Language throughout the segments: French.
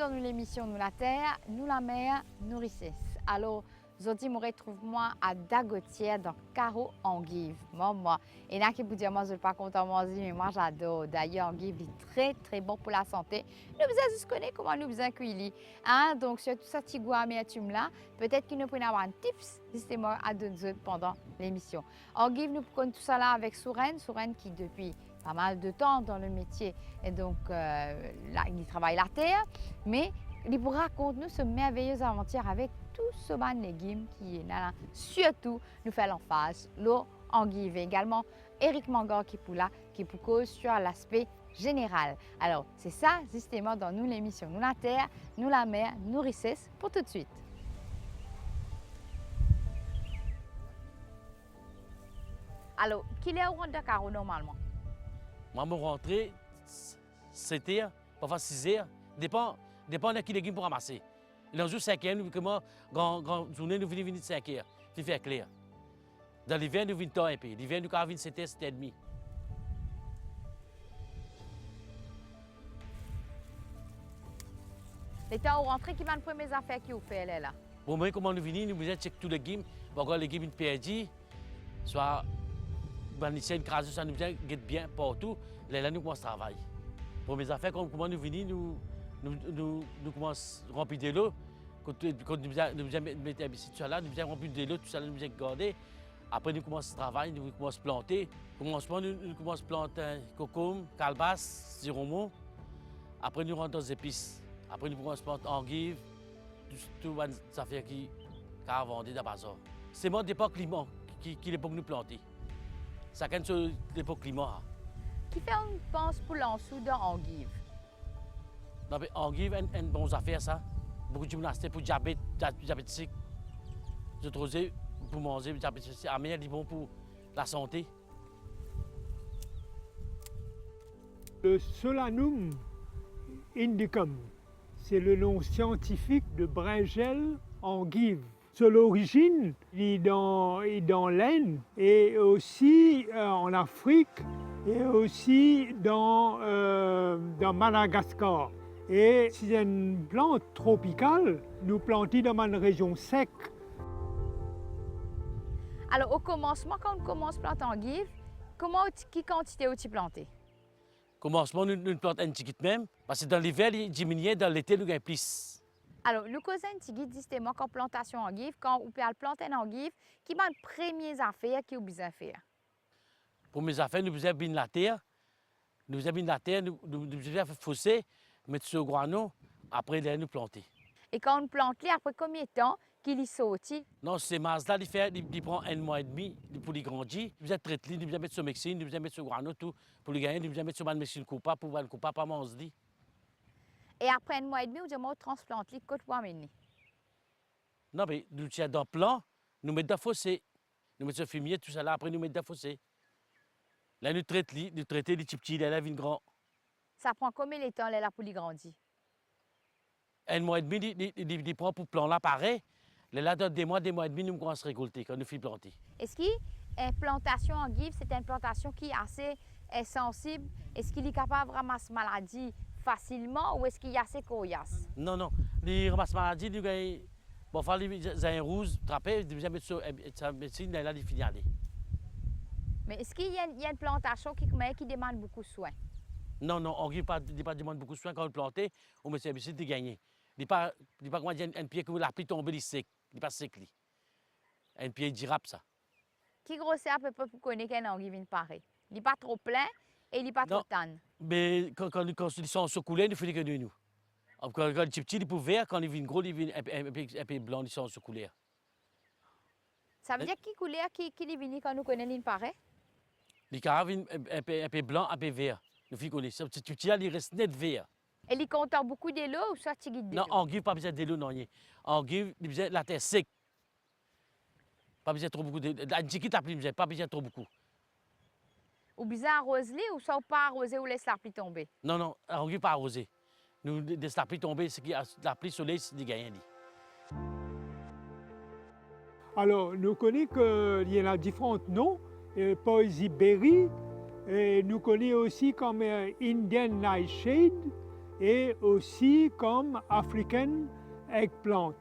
dans l'émission Nous la Terre, nous la mer, nourrissez. Alors, aujourd'hui, je retrouve moi à Dagotière dans Caro Anguive. Moi. Et là, qui vous dire, moi, je ne suis pas content de manger, mais moi, j'adore. D'ailleurs, Anguive est très bon pour la santé. Nous vous juste connaître comment nous vous accueillir. Hein? Donc, sur tout ça, petit goût amertume là, peut-être qu'il nous pourrait avoir un tips, justement, à donner pendant l'émission. Anguive, nous prenons tout ça là avec Sourène qui, depuis pas mal de temps dans le métier, et donc, là, il travaille la terre, mais il vous raconte nous ce merveilleux aventure avec tout ce ban de légumes qui est là. Surtout, nous fait l'emphase, l'eau Anguive. Également, Éric Mangor qui est là, qui cause sur l'aspect général. Alors, c'est ça, justement, dans nous l'émission Nous la Terre, nous la mer, nourrissez pour tout de suite. Alors, qu'il est au rond de Caro normalement? Moi, je rentre 7 heures, parfois 6 heures, dépend de qui légumes pour ramasser. Dans jour 5 heures, nous, grande journée, nous venons 5 heures, il fait clair. Dans l'hiver, nous venons tard un peu. L'hiver, nous venons 7 heures, 7 heures et demie. Les temps où rentrez, qui m'a mes affaires qui vous fait là? Pour moi, comment nous venons, nous venons checker tous les légumes, voir les légumes perdus, soit une crase, ça nous vient bien partout. Là, nous commençons à travailler. Pour mes affaires, comment nous venons, nous commençons à remplir de l'eau. Quand nous mettons ici, tout ça là, nous remplir de l'eau, tout ça là, nous garder. Après, nous commençons à travailler, nous commençons à planter. Au commencement, nous commençons à planter cocombe, calebasse, siromo. Après, nous rentrons dans les épices. Après, nous commençons à planter endive, tout les affaires qui ont vendu dans le bazar. C'est mon dépôt climat qui est pour nous planter. Ça gagne sur l'époque climat. Qui fait une pense pour l'ensou dans Anguive? Non, mais Anguive a une bonne affaire, ça. Beaucoup de gymnastique pour diabétique. Je trouve pour manger diabétique, c'est meilleur, bon pour la santé. Le Solanum indicum, c'est le nom scientifique de brinjelle enguive. Sur l'origine, il est dans l'Inde et aussi en Afrique et aussi dans Madagascar. Et c'est une plante tropicale, nous plantons dans une région sec. Alors, au commencement, quand on commence à planter enguive, quelle quantité vous plantez? Au commencement, nous plantons un petit même, parce que dans l'hiver, il diminue, dans l'été, nous gagnons plus. Alors, nous causons un petit guide justement quand plantation enguive, quand vous pouvez planter une enguive, qui sont les premières affaires que vous besoin faire? Pour mes affaires, nous besoin bien la terre. Nous besoin bien la terre, nous besoin faire fossé, mettre sur le guano, après nous planter. Et quand on plante, après combien de temps qu'il y sorti? Non, ces masses-là, il prend 1 mois et demi pour les grandir. Nous besoin traiter, nous besoin mettre sur Mexique, nous besoin mettre sur guano, tout. Pour les gagner, nous besoin mettre sur une machine coupa, pour une coupa, pas manger. Et après 1 mois et demi, vous devez transplanter les côtes pour amener? Non, mais nous tiens dans le plan, nous mettons dans le fossé. Nous mettons sur le fumier, tout ça là, après nous mettons dans le fossé. Là, nous traitons les petits, là, ils viennent grands. Ça prend combien de temps là, pour les grandir? 1 mois et demi, il prend pour plan là, pareil. Là, dans des mois et demi, nous commençons à récolter quand nous finissons planter. Est-ce qu'une plantation enguive, c'est une plantation qui est assez sensible? Est-ce qu'il est capable de ramasser maladie facilement ou est-ce qu'il est assez coriace? Non. Les ramasses maladies, nous gagnons. Bon, il faut les un rouge, trapper, nous mettre sur la médecine, là, il finit aller. Mais est-ce qu'il y a une plantation qui demande beaucoup de soins? Non, on ne demande beaucoup de soins quand on plante, on met sur la médecine de gagner. Il n'y a pas comment dire un pied que la pluie tombe, il est sec. Il n'est pas sec. Un pied durable, ça. Qui grossit à peu près pour connaître qu'un enguive pareil? Il n'est pas trop plein et il n'est pas trop tanne. Mais quand ils sont surcoulés, il faut les que nous. Quand les petits, ils peuvent vert, quand ils viennent gros, ils viennent un peu blanc, ils sont surcoulés. Ça veut dire qui couleur qui est venu quand nous connaissons l'île pareil? Les carats viennent un peu blanc, un peu vert. Nous filles connaissent. Ce petit là, il reste net vert. Et il contient beaucoup de l'eau ou soit tu guides de l'eau? Non, enguive, pas besoin de l'eau, non. Enguive, il besoin de la terre sec. Pas besoin de trop beaucoup de. La chiquite, pas besoin de trop beaucoup. Ou besoin arroser ou soit pas arroser ou laisse la pluie tomber? Non, enguive pas arroser. Nous laissons la pluie tomber, ce qui la pluie soleil, c'est des gagnants. Alors, nous connaissons qu'il y a différents noms, Poisy Berry, et nous connaissons aussi comme Indian Nightshade et aussi comme African eggplant.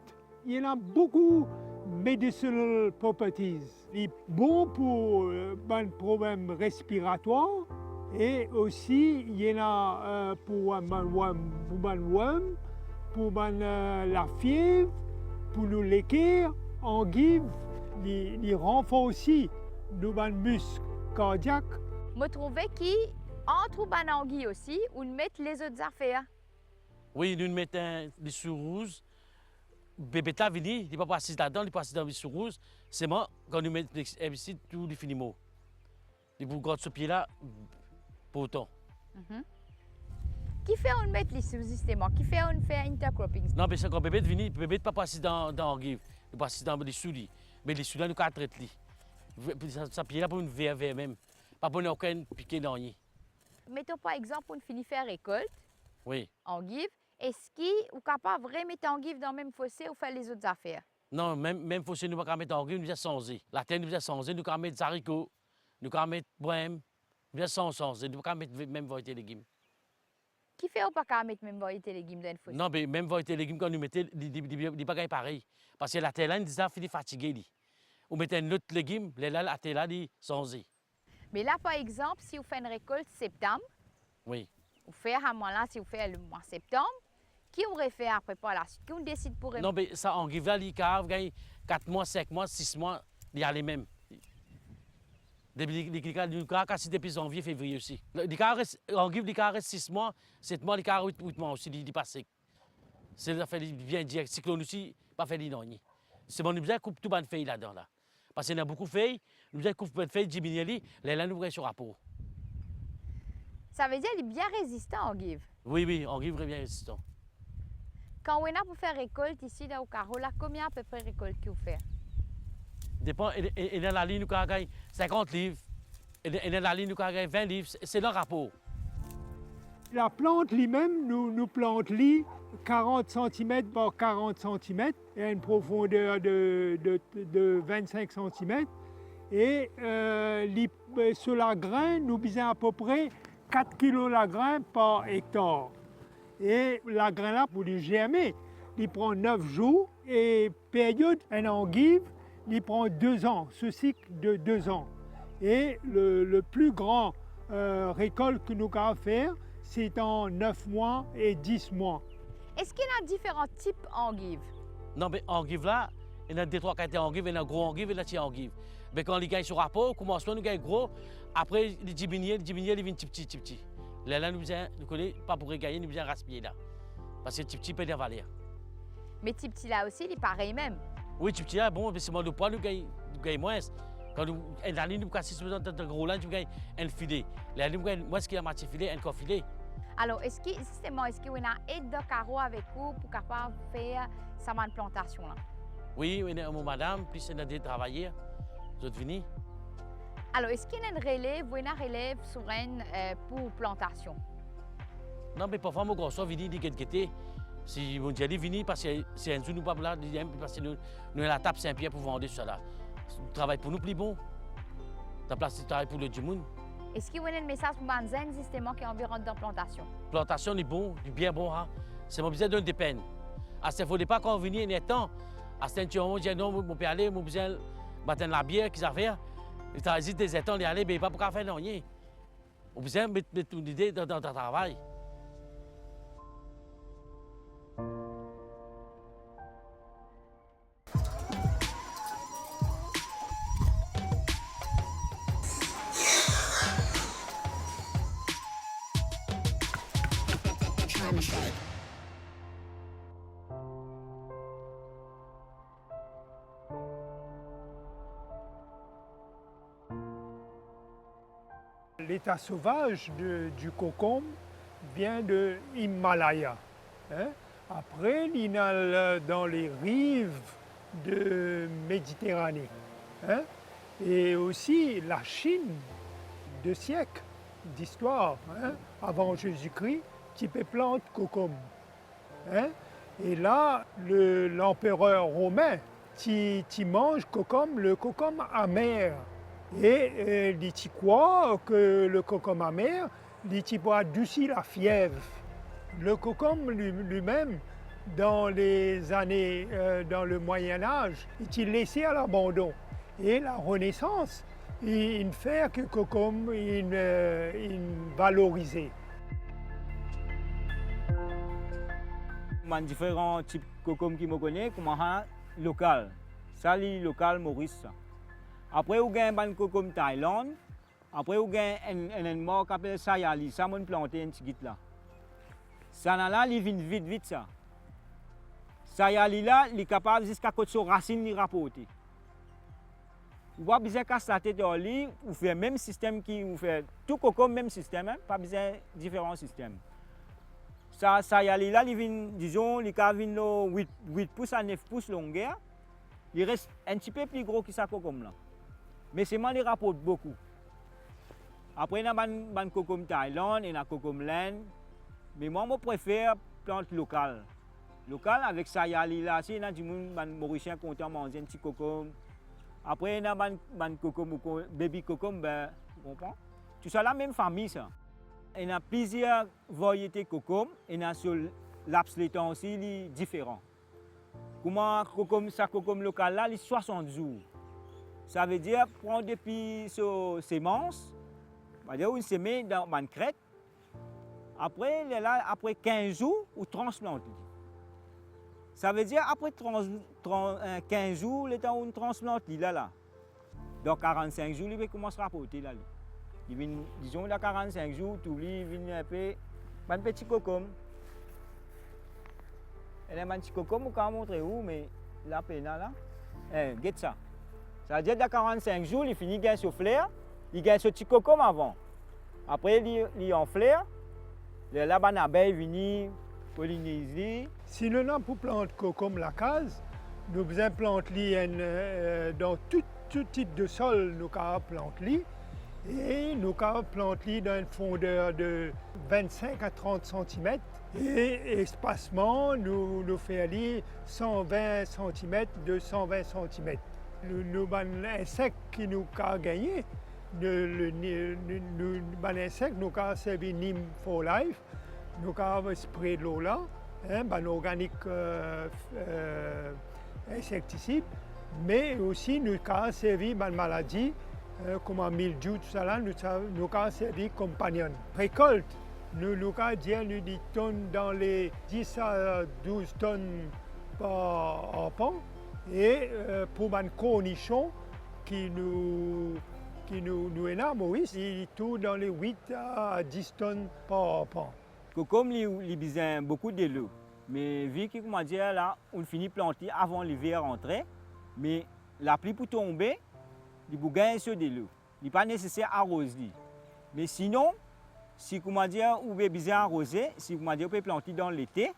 Il y en a beaucoup medicinal properties. Il est bon pour les problèmes respiratoires et aussi il y en a pour la fièvre, pour nous l'équerre, endive, il renforce aussi nos muscles cardiaques. Je trouvais qu'entre les anguilles aussi, on met les autres affaires. Oui, nous mettons des sous-rouges. Bébé ta vini, il n'est pas assis là-dedans, il n'est pas assis dans les sous-rouges. C'est moi, quand nous mettons ici, tout les finimaux. Les bourgots de ce pied-là, pour autant. Qui fait on met les sous-systèmes? Qui fait on fait intercropping? Non, mais c'est quand bébé vini, bébé n'est pas assis dans l'anguille, il n'est pas assis dans les sous-lits. Mais les sous-là, nous avons traité. Ça pied-là pour une VV même. Pas pour aucun piqué dans l'anguille. Mettons par exemple, on finit faire récolte, Oui. endive. Est-ce qu'on est capable de mettre endive dans le même fossé ou faire les autres affaires? Non, même fossé, nous ne pouvons pas mettre endive, nous avons changé. La terre, nous avons changé, nous pouvons mettre des haricots, nous pouvons mettre bohème, nous avons changé, nous ne pouvons pas mettre même variété légumes. Qui fait on pas mettre même variété légumes dans le fossé? Non, mais même variété légumes, quand nous mettons, il n'est pas pareil. Parce que la terre, là, nous avons fini fatigué. On met un autre légume, la terre, là, il est changé. Mais là, par exemple, si vous faites une récolte septembre, Oui. vous faites à moi là, si vous faites le mois septembre, qui aurait fait après par la suite? Qui on décide pour Non, mais ça, en là, il y a 4 mois, 5 mois, 6 mois, il y a les mêmes. Depuis janvier, février aussi. En Guivre, il y a 6 mois, 7 mois, il y a 8 mois aussi, il passe. C'est ça fait bien dire. Cyclone aussi, pas fait l'inoni. C'est bon, nous avons coupé tout le feuilles là-dedans. Là. Parce qu'il y a beaucoup de feuilles, nous avons coupé de feuilles, diminué, là, nous avons sur rapport. Ça veut dire qu'il est bien résistant en Guivre. Oui, en Guivre est bien résistant. Quand on a pour faire récolte ici, là, au carreau, là, combien à peu près de récolte que vous faites? Dépend, et dans la ligne, nous avons 50 livres. Et dans la ligne, nous avons 20 livres. C'est le rapport. La plante lui-même, nous plantons 40 cm par 40 cm et à une profondeur de 25 cm. Et sur la graine, nous visons à peu près 4 kg la graine par hectare. Et la graine là, pour les germer, il prend 9 jours et période, un endive, il prend 2 ans, ce cycle de 2 ans. Et le plus grand récolte que nous avons faire, c'est en 9 mois et 10 mois. Est-ce qu'il y a différents types d'endives? Non, mais endive là, il y a 2-3 qualités d'endive, il y a un gros endive et il y a un petit endive. Mais quand il gagne sur rapport, commencement, nous gagnons gros, après, il diminue, il devient petit. Là, nous connaissons pas pour gagner, nous devons raspiller là. Parce que petit peut valer. Mais petit là aussi, il est pareil même. Oui, petit là, bon, mais c'est moi le poids, nous gagnons moins. Quand nous, dans nous cassons sur de gros là, nous gagnons un filet. Là, nous gagnons moins qu'il y a moitié filet, un corps filet. Alors, est-ce qu'il y a aide de carreau avec vous pour capable faire sa plantation là? Oui, on a mon madame, puis on a des travailleurs. Vous êtes venus? Alors, est-ce qu'il y a une relève souveraine pour plantation? Non, mais parfois, mon grand-soeur vient dire que si mon Dieu vient parce que c'est un jour nous pas là, parce que nous avons la table Saint-Pierre pour vendre cela. Le travail pour nous plus bon. La place de travail pour le Djimoun. Est-ce qu'il y a un message pour Banzen, justement, qui est environ dans la plantation? La plantation est bon, bien bon. Hein? C'est mon besoin de donner des peines. À ce ne pas quand on vient, il y a temps. À ce moment, je dis non, mon père aller, mon besoin de battre la bière, qu'ils ont fait. Il t'a dit des étangs, il aller, mais pas pour faire non rien. On besoin de mettre une idée dans le travail. L'état sauvage du cocombe vient de l'Himalaya. Hein? Après, il y a dans les rives de Méditerranée. Hein? Et aussi la Chine, 2 siècles d'histoire, hein? Avant Jésus-Christ, type plante cocombe. Hein? Et là, l'empereur romain, qui mange cocombe, le cocombe amer. Et il croit que le cocombe amer, il peut adoucir la fièvre. Le cocombe lui-même, dans les années, dans le Moyen-Âge, est laissé à l'abandon. Et la Renaissance, il fait que le cocombe est valorisé. Il y a différents types de cocombe qui me connaissent, comme un local. Ça, c'est local Maurice. Après, il y a un cocombe Thaïlande. Après, il y a un mot qui s'appelle Sayali. Ça, on plante un petit là. Ça, là, il vient vite, ça. Sayali, là, il est capable jusqu'à côté de sa racine, de rapporter. Vous voyez, besoin de casser la tête dans le lit, vous faites le même système qui vous fait tout cocombe, même système, hein? Pas besoin de différents systèmes. Ça y est là, il vient, disons, il vient 8 pouces à 9 pouces longueur. Il reste un petit peu plus gros que ça cocombe là. Mais c'est moi qui rapporte beaucoup. Après, il y a un cocombe Thaïlande, il y a un cocombe laine. Mais moi, je préfère plante locale. Local avec ça y est là, il y a des Mauriciens qui ont mangé un petit cocombe. Après, il y a un cocombe, baby cocombe, vous comprenez? Tout ça, la même famille ça. Il y a plusieurs variétés de cocombe, il y a sur laps de temps aussi différents. Comment ça cocombe local là, il 60 jours. Ça veut dire prendre depuis ses semences, c'est-à-dire une semence dans une crête. Après, là, après 15 jours, on transplante. Ça veut dire après 15 jours, le temps où on transplante, là. Dans 45 jours, il va commencer à rapporter là. Il vient, disons, dans 45 jours, tout il vient un peu, un petit cocombe. Il y a un petit cocombe, on peut montrer où, mais là, là. Regarde ça. Ça veut dire dans 45 jours, il finit de gagner ce flair, il gagne ce petit cocombe avant. Après, il est en flair. Là, les abeilles viennent polliniser. Si nous avons pour planter cocombe la case, nous besoin planter dans tout type de sol, nous pouvons planter. Et nous pouvons planter dans une fondeur de 25 à 30 cm. Et espacement, nous faisons 120 cm de 120 cm. L'insecte qui nous a gagné, l'insecte nous a servi Neem for Life, nous avons spray de l'eau là, organique insecticide, mais aussi nous avons servi de maladie comme un mildiou, tout ça là, nous avons servi compagnon. Récolte, nous avons dit 10 tonnes dans les 10 à 12 tonnes par an. Et pour un cornichon qui nous est là, Maurice, il tourne dans les 8 à 10 tonnes par an. Comme il a besoin beaucoup de l'eau, mais vu que là, on finit de planter avant l'hiver rentrer, mais la pluie pour tomber, il faut gagner sur de l'eau. Il n'est pas nécessaire d'arroser. Mais sinon, si vous avez besoin d'arroser, si vous pouvez planter dans l'été,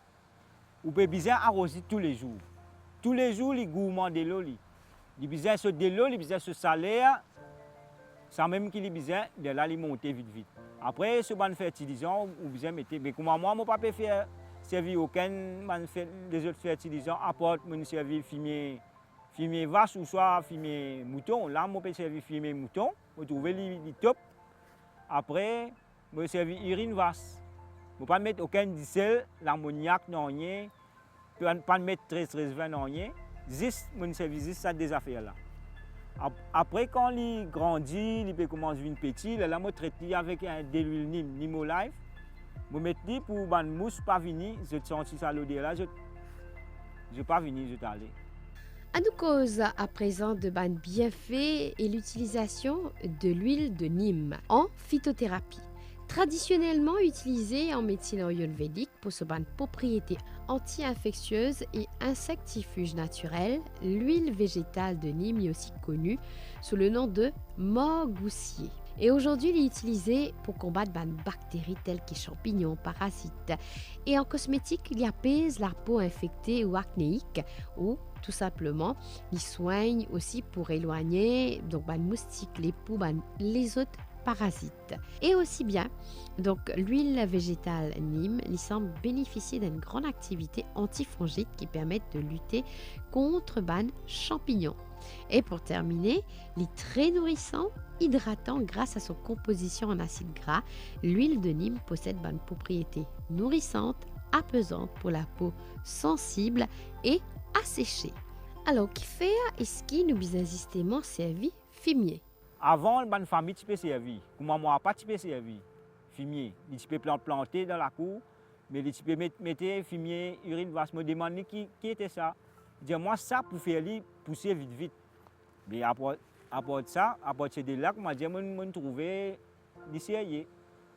vous pouvez besoin d'arroser tous les jours. Tous les jours, les gourmands de l'eau, ils ont besoin de l'eau, ils ont besoin de salaire, sans même qu'ils aient besoin de là, monter vite. Après, ce qu'on fertilisant, vous besoin de mettre. Mais comme moi, je ne peux pas faire servir aucun des autres fertilisants, à part servir fumier vache ou soit fumier mouton. Là, je peux servir fumier mouton, vous trouvez les top. Après, je peux servir urine vache. Je ne peux pas mettre aucun diesel, l'ammoniac, non rien. Je ne peux pas mettre 13-20 non rien. Juste, mon service, ça des affaires là. Après, quand il grandit, il peut commencer à devenir petit, là, je traite avec de l'huile Nimo Life. Je mets pour que la mousse ne pas venir, je sens ça l'odeur là, je ne vais pas venir, je vais aller. À nous cause à présent de ban bienfaits et l'utilisation de l'huile de Nîmes en phytothérapie. Traditionnellement utilisée en médecine ayurvédique pour ses propriétés anti-infectieuses et insectifuges naturelles, l'huile végétale de Nîmes est aussi connue sous le nom de mogoussier. Et aujourd'hui, elle est utilisée pour combattre des bactéries telles que champignons, parasites. Et en cosmétique, il apaise la peau infectée ou acnéique ou tout simplement, il soigne aussi pour éloigner donc les moustiques, les poux, les autres parasites. Et aussi bien, donc l'huile végétale Nîmes, il semble bénéficier d'une grande activité antifongique qui permet de lutter contre les champignons. Et pour terminer, il est très nourrissant, hydratant grâce à son composition en acides gras. L'huile de Nîmes possède une propriété nourrissante, apaisante pour la peau sensible et asséchée. Alors, qui fait est-ce qu'il nous bien justement servi fumier? Avant, la famille tu peux servir. Comment moi pas tu peux servir fumier. Tu peux planter dans la cour, mais tu peux mettre fumier, urine vache. Me demander qui était ça. Dis-moi ça pour faire pousser vite. Mais après ça, après c'est de là que moi je trouver des sérieux.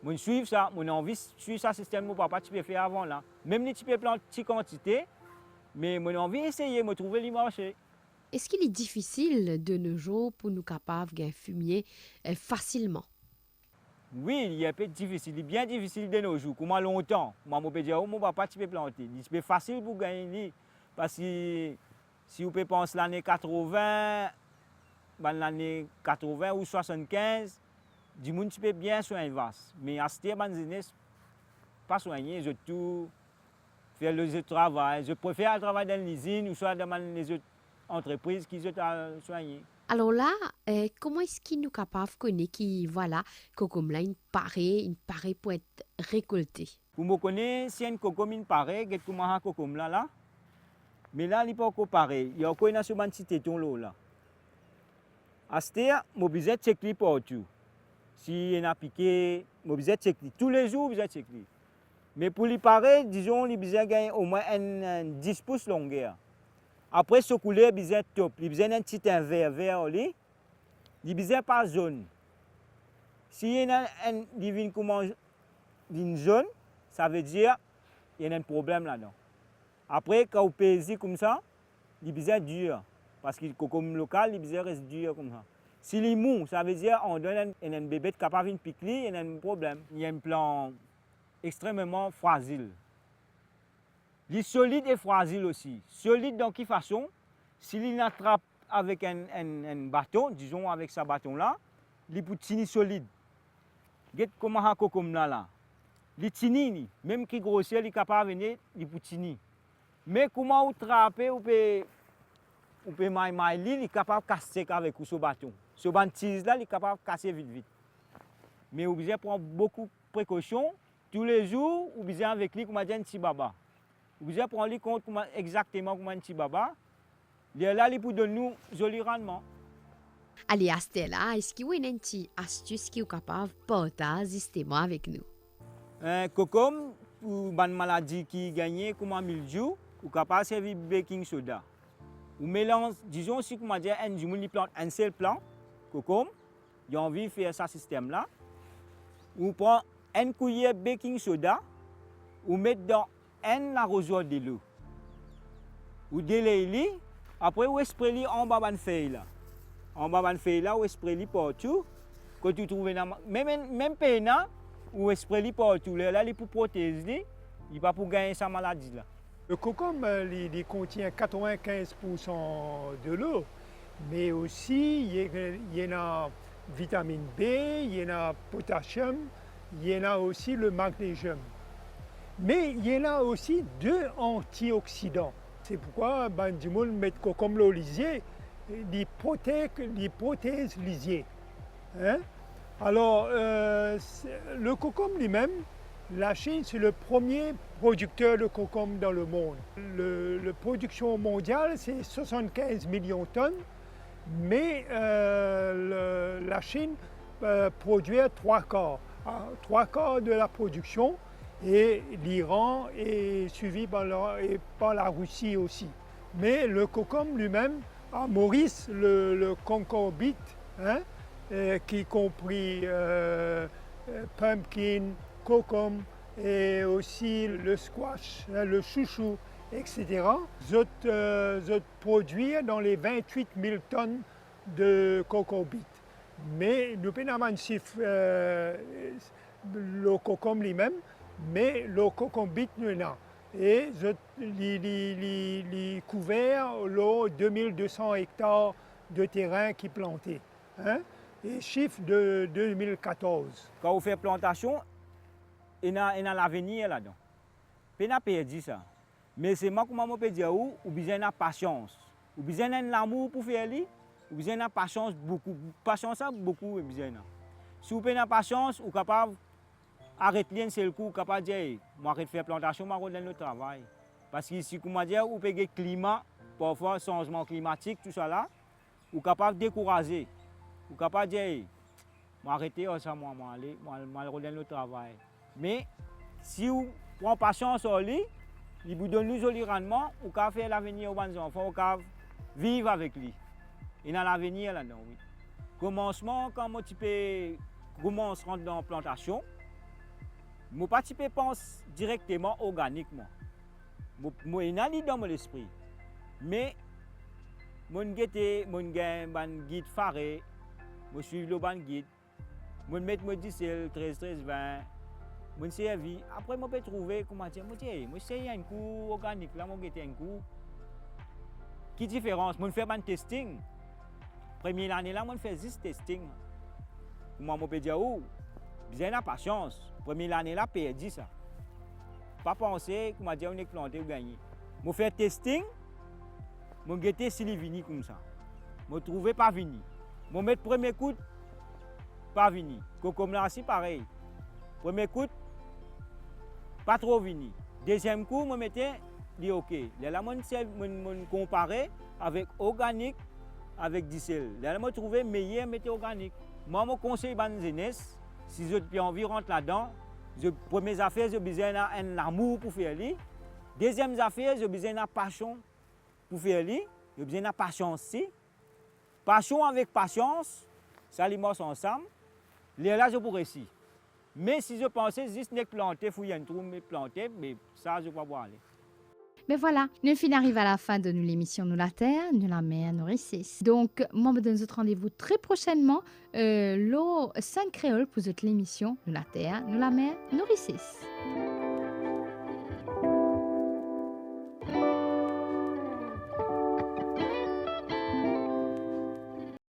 Je suivre ça, mon envie suivre ça système mon papa tu peux faire avant là. Même si tu peux planter petite quantité, mais mon envie essayer me trouver le marché. Est-ce qu'il est difficile de nos jours pour nous capables de fumier facilement? Oui, il est un peu difficile, il est bien difficile de nos jours. Comment longtemps? Moi, je peux dire, mon papa, tu peux planter. C'est facile pour gagner. Parce que si vous pensez l'année 80, l'année 80 ou 75, du monde tu peux bien soigner vache. Mais à ce temps, pas soigner, je tout faire le travail. Je préfère travailler dans l'usine ou soit dans les autres entreprises qui sont soignées. Alors là, comment est-ce qu'il nous capable de connaître qui voilà cocom là une paraît pour être récolté? Pour me connaître si une cocom une paraît, que comment un cocom là, mais là il pas encore pareil. Il y a encore une sur petit téton là. À ce temps, je besoin checker partout. Si il a piqué, je besoin checker tous les jours, je checker. Mais pour les pareil, disons, il besoin gagner au moins 10 pouces longueur. Après ce couleur, il besoin top, il besoin un petit vert, il besoin pas jaune. Si il y a un divine comment une jaune, ça veut dire qu'il y a un problème là-dedans. Après, quand vous pèsez comme ça, il besoin dur. Parce que comme local, il besoin reste dur comme ça. Si il est mou, ça veut dire qu'on donne un bébé capable de piquer, il y a un problème. Il y a un plan extrêmement fragile. Il est solide et fragile aussi. Solide dans quelle façon? S'il attrape avec un bâton, disons avec ce bâton-là, il peut tenir solide. Regarde comment il est comme là. Il est tini, même qui grossit, il est capable de venir, il peut tenir. Mais comment vous trappez, vous pouvez mailler, il est capable de casser avec ce bâton. Ce bâton-là, il est capable de casser vite. Mais vous devez prendre beaucoup de précautions. Tous les jours, vous devez avec lui comme un petit baba. Vous devez prendre compte exactement comme un petit baba. Là, il peut donner nous joli rendement. Allez, à ce là, est-ce qu'il y a une petite astuce qui est capable de partager justement avec nous? Cocom, pour une maladie qui gagne comme un mildiou, vous capable de servir baking soda. Vous mélangez, disons, si vous avez un seul plant, cocom, vous avez envie de faire ce système-là. Vous prenez une cuillère de baking soda, vous mettez dans un arrosoir de l'eau. Vous délayez, après vous sprayez en bas de la feuille là. En bas de la feuille là, vous sprayez partout. Quand vous trouvez même peine, vous sprayez partout. Là, il pour protéger, il pas pour gagner sa maladie là. Le cocom, il contient 95% de l'eau, mais aussi il y en a vitamine B, il y en a potassium, il y en a aussi le magnésium. Mais il y en a aussi 2 antioxydants. C'est pourquoi du monde met cocom le lisier, il protège lisier. Hein? Alors, le cocom lui-même, la Chine, c'est le premier producteur de cocom dans le monde. La production mondiale, c'est 75 millions de tonnes, mais la Chine produit 3 quarts. 3 quarts de la production, et l'Iran est suivi par la Russie aussi. Mais le cocom lui-même, à Maurice, le concombre, hein, qui compris pumpkin, cocom et aussi le squash, le chouchou, etc. Ils produisent dans les 28 000 tonnes de cocombe. Mais nous pouvons un chiffre le cocom lui-même, mais le cocombe nous a. Et il couvert 2200 hectares de terrain qui planté. Hein? Et chiffre de 2014. Quand vous faites plantation, il y a l'avenir là-dedans. Vous n'avez pas perdu ça. Mais c'est moi comment je peux dire, vous avez besoin de patience. Vous avez besoin d'amour pour faire ça. Vous avez besoin de patience beaucoup. Patience, beaucoup besoin. Si vous avez patience, vous êtes capable arrête lien c'est le coup capable dire moi arrête faire plantation moi redonne le travail parce que ici comment dire ou payer climat parfois changement climatique tout ça là ou capable décourager ou capable dire moi arrêter ça moi aller moi redonne le travail mais si vous prenez patience sur lui il vous donne nous joli rendement ou capable faire l'avenir aux enfants ou capable vivre avec lui et dans l'avenir là-dedans oui commencement quand moi tu peux commence rentrer dans la plantation mon pas pense directement organiquement. Moi, il y a dans mon esprit. Mais, mon guide faré, je suis le ban guide, je mets me 10, 13, 13, 20, je servi. Après, je peux trouver comment dire, je sais un coup organique, là, je un coup. Qui différence? Je fais un testing. Première année, là, je fais 10 testing. Comment je peux dire, bien la patience. Première année là, perdu ça. Pas penser, comment dire, on est planté ou gagné. Je fais testing, je guette s'il est venu comme ça. Je trouve pas venu. Je mets premier coup, pas venu. Comme là, c'est pareil. Premier coup, pas trop venu. Deuxième coup, je mettais, dit ok. Là, je comparais avec organique, avec diesel. Là, je trouvais meilleur météo organique. Moi, je conseille à jeunesse. Si vous avez envie de rentrer là-dedans, première affaire, j'ai besoin d'un amour pour faire ça. Deuxième affaire, j'ai besoin d'une passion pour faire ça. J'ai besoin d'une patience. Passion avec patience, ça les marche ensemble. Là, je pourrais réussir. Mais si je pensais juste que planter, il y a un trou, mais planter, mais ça, je ne peux pas aller. Mais voilà, nous fin arrive à la fin de l'émission Nous la Terre, Nous la Mer, Nous Rissis. Donc, moi, je donne votre rendez-vous très prochainement, le 5 créole pour cette l'émission Nous la Terre, Nous la Mer, Nous Rissis.